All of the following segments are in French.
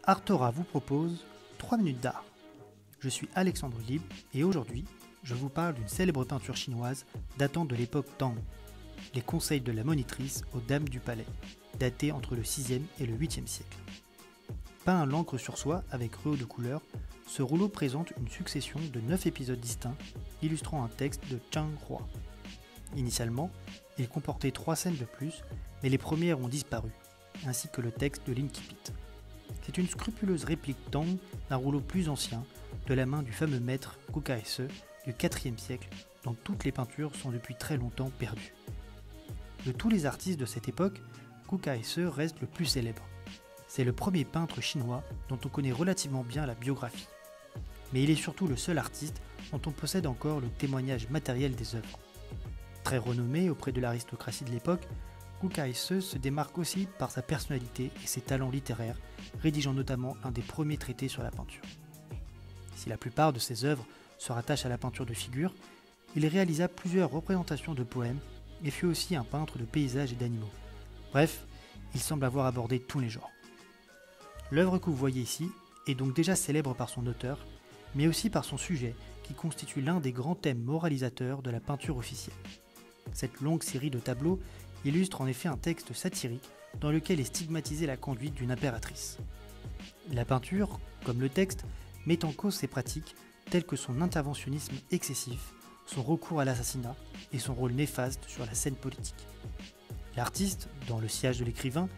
Artora vous propose 3 minutes d'art. Je suis Alexandre Libre et aujourd'hui, je vous parle d'une célèbre peinture chinoise datant de l'époque Tang, les conseils de la monitrice aux dames du palais, daté entre le 6e et le 8e siècle. Peint à l'encre sur soie avec rehauts de couleurs, ce rouleau présente une succession de 9 épisodes distincts illustrant un texte de Zhang Hua. Initialement, il comportait 3 scènes de plus, mais les premières ont disparu, ainsi que le texte de l'Inkipit. C'est une scrupuleuse réplique Tang d'un rouleau plus ancien, de la main du fameux maître Kuka-Hesse du IVe siècle, dont toutes les peintures sont depuis très longtemps perdues. De tous les artistes de cette époque, Kuka-Hesse reste le plus célèbre. C'est le premier peintre chinois dont on connaît relativement bien la biographie. Mais il est surtout le seul artiste dont on possède encore le témoignage matériel des œuvres. Très renommé auprès de l'aristocratie de l'époque, Kuka-Hesse se démarque aussi par sa personnalité et ses talents littéraires, rédigeant notamment un des premiers traités sur la peinture. Si la plupart de ses œuvres se rattachent à la peinture de figures, il réalisa plusieurs représentations de poèmes et fut aussi un peintre de paysages et d'animaux. Bref, il semble avoir abordé tous les genres. L'œuvre que vous voyez ici est donc déjà célèbre par son auteur, mais aussi par son sujet qui constitue l'un des grands thèmes moralisateurs de la peinture officielle. Cette longue série de tableaux illustre en effet un texte satirique dans lequel est stigmatisée la conduite d'une impératrice. La peinture, comme le texte, met en cause ses pratiques telles que son interventionnisme excessif, son recours à l'assassinat et son rôle néfaste sur la scène politique. L'artiste, dans le sillage de l'écrivain,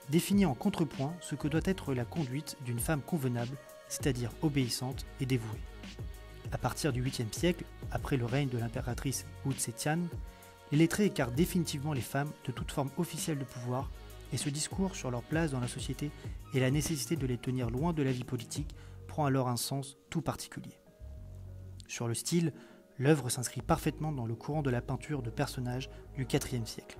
définit en contrepoint ce que doit être la conduite d'une femme convenable, c'est-à-dire obéissante et dévouée. À partir du 8e siècle, après le règne de l'impératrice Wu Zetian, les lettrés écartent définitivement les femmes de toute forme officielle de pouvoir et ce discours sur leur place dans la société et la nécessité de les tenir loin de la vie politique prend alors un sens tout particulier. Sur le style, l'œuvre s'inscrit parfaitement dans le courant de la peinture de personnages du IVe siècle.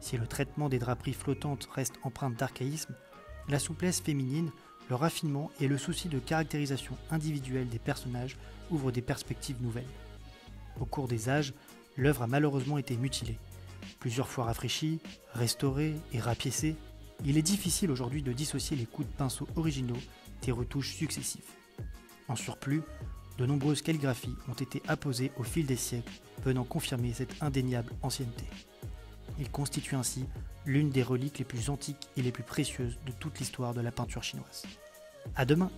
Si le traitement des draperies flottantes reste empreinte d'archaïsme, la souplesse féminine, le raffinement et le souci de caractérisation individuelle des personnages ouvrent des perspectives nouvelles. Au cours des âges, l'œuvre a malheureusement été mutilée. Plusieurs fois rafraîchie, restaurée et rapiécée, il est difficile aujourd'hui de dissocier les coups de pinceau originaux des retouches successives. En surplus, de nombreuses calligraphies ont été apposées au fil des siècles, venant confirmer cette indéniable ancienneté. Il constitue ainsi l'une des reliques les plus antiques et les plus précieuses de toute l'histoire de la peinture chinoise. À demain!